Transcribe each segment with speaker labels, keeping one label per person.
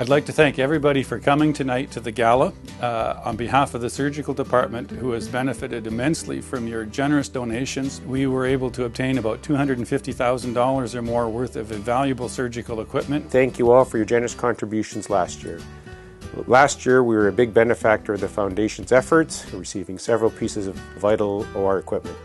Speaker 1: I'd like to thank everybody for coming tonight to the gala on behalf of the surgical department, who has benefited immensely from your generous donations. We were able to obtain about $250,000 or more worth of invaluable surgical equipment.
Speaker 2: Thank you all for your generous contributions last year. Last year we were a big benefactor of the Foundation's efforts, receiving several pieces of vital OR equipment.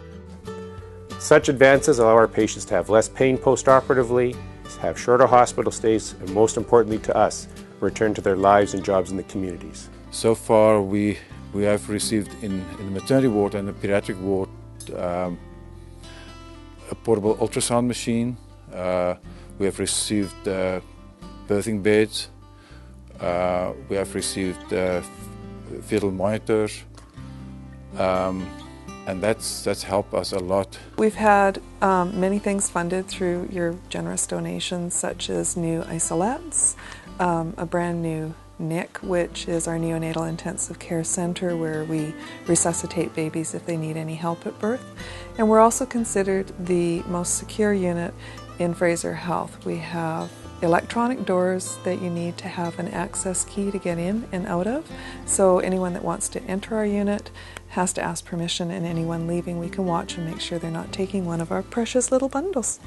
Speaker 2: Such advances allow our patients to have less pain post-operatively, have shorter hospital stays, and most importantly to us, return to their lives and jobs in the communities.
Speaker 3: So far we have received in the maternity ward and the pediatric ward a portable ultrasound machine. We have received birthing beds. We have received fetal monitors. And that's helped us a lot.
Speaker 4: We've had many things funded through your generous donations, such as new isolettes, a brand new NIC, which is our neonatal intensive care center, where we resuscitate babies if they need any help at birth. And we're also considered the most secure unit in Fraser Health. We have electronic doors that you need to have an access key to get in and out of. So anyone that wants to enter our unit has to ask permission, and anyone leaving we can watch and make sure they're not taking one of our precious little bundles.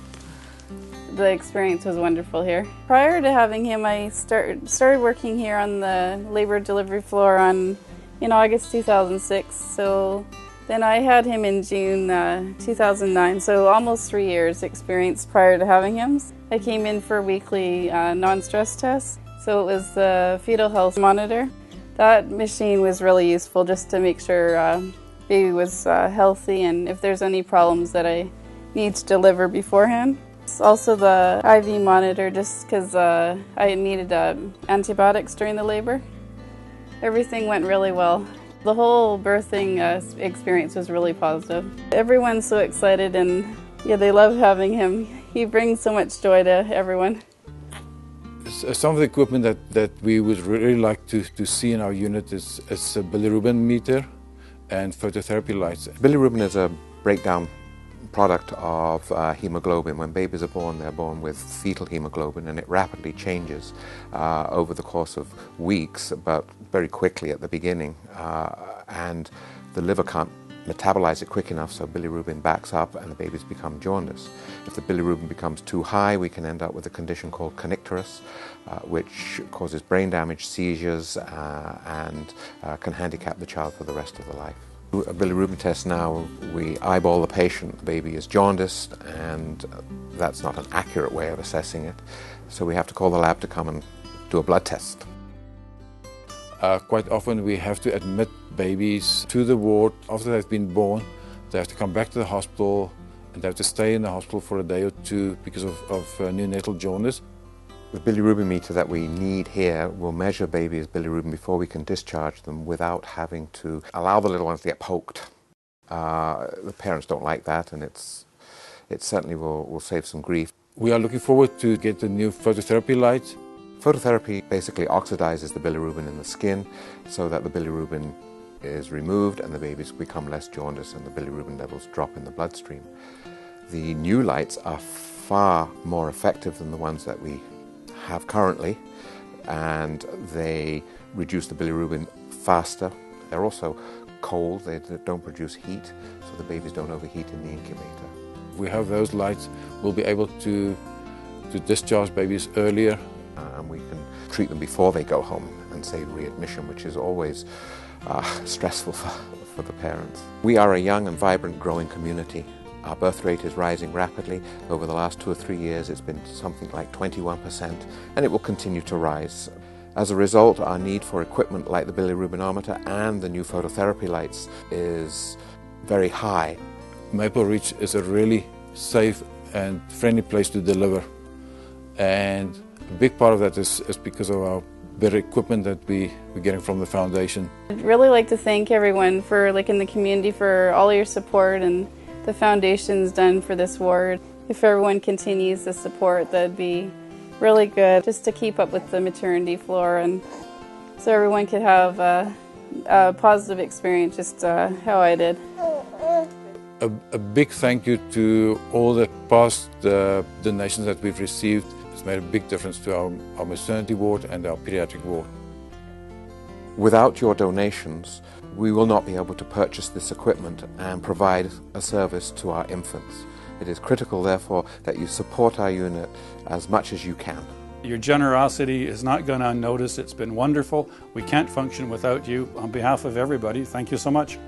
Speaker 5: The experience was wonderful here. Prior to having him, I started working here on the labor delivery floor in August 2006. So then I had him in June 2009, so almost 3 years experience prior to having him. I came in for weekly non-stress tests, so it was the fetal health monitor. That machine was really useful just to make sure baby was healthy and if there's any problems that I need to deliver beforehand. It's also the IV monitor, just because I needed antibiotics during the labor. Everything went really well. The whole birthing experience was really positive. Everyone's so excited, and yeah, they love having him. He brings so much joy to everyone.
Speaker 3: Some of the equipment that we would really like to see in our unit is a Biimeter and Phototherapy Lights.
Speaker 6: Bilirubin is a breakdown product of hemoglobin. When babies are born, they're born with fetal hemoglobin, and it rapidly changes over the course of weeks, but very quickly at the beginning. And the liver can't metabolize it quick enough, so bilirubin backs up and the babies become jaundiced. If the bilirubin becomes too high, we can end up with a condition called kernicterus, which causes brain damage, seizures, and can handicap the child for the rest of the life. A bilirubin test now, we eyeball the patient, the baby is jaundiced, and that's not an accurate way of assessing it, so we have to call the lab to come and do a blood test.
Speaker 3: Quite often we have to admit babies to the ward after they've been born. They have to come back to the hospital and they have to stay in the hospital for a day or two because of neonatal jaundice.
Speaker 6: The bilirubin meter that we need here will measure babies' bilirubin before we can discharge them without having to allow the little ones to get poked. The parents don't like that, and it certainly will save some grief.
Speaker 3: We are looking forward to get the new phototherapy light.
Speaker 6: Phototherapy basically oxidizes the bilirubin in the skin so that the bilirubin is removed and the babies become less jaundiced and the bilirubin levels drop in the bloodstream. The new lights are far more effective than the ones that we have currently, and they reduce the bilirubin faster. They're also cold, they don't produce heat, so the babies don't overheat in the incubator.
Speaker 3: If we have those lights, we'll be able to discharge babies earlier.
Speaker 6: And we can treat them before they go home and save readmission, which is always stressful for the parents. We are a young and vibrant growing community. Our birth rate is rising rapidly. Over the last 2 or 3 years it's been something like 21%, and it will continue to rise. As a result, our need for equipment like the bilirubinometer and the new phototherapy lights is very high.
Speaker 3: Maple Ridge is a really safe and friendly place to deliver, and a big part of that is because of our better equipment that we're getting from the foundation.
Speaker 5: I'd really like to thank everyone for, in the community, for all your support and the foundation's done for this ward. If everyone continues the support, that'd be really good, just to keep up with the maternity floor, and so everyone could have a positive experience, just how I did.
Speaker 3: A big thank you to all the past donations that we've received. It's made a big difference to our maternity ward and our pediatric ward.
Speaker 6: Without your donations, we will not be able to purchase this equipment and provide a service to our infants. It is critical, therefore, that you support our unit as much as you can.
Speaker 1: Your generosity is not gone unnoticed. It's been wonderful. We can't function without you. On behalf of everybody, thank you so much.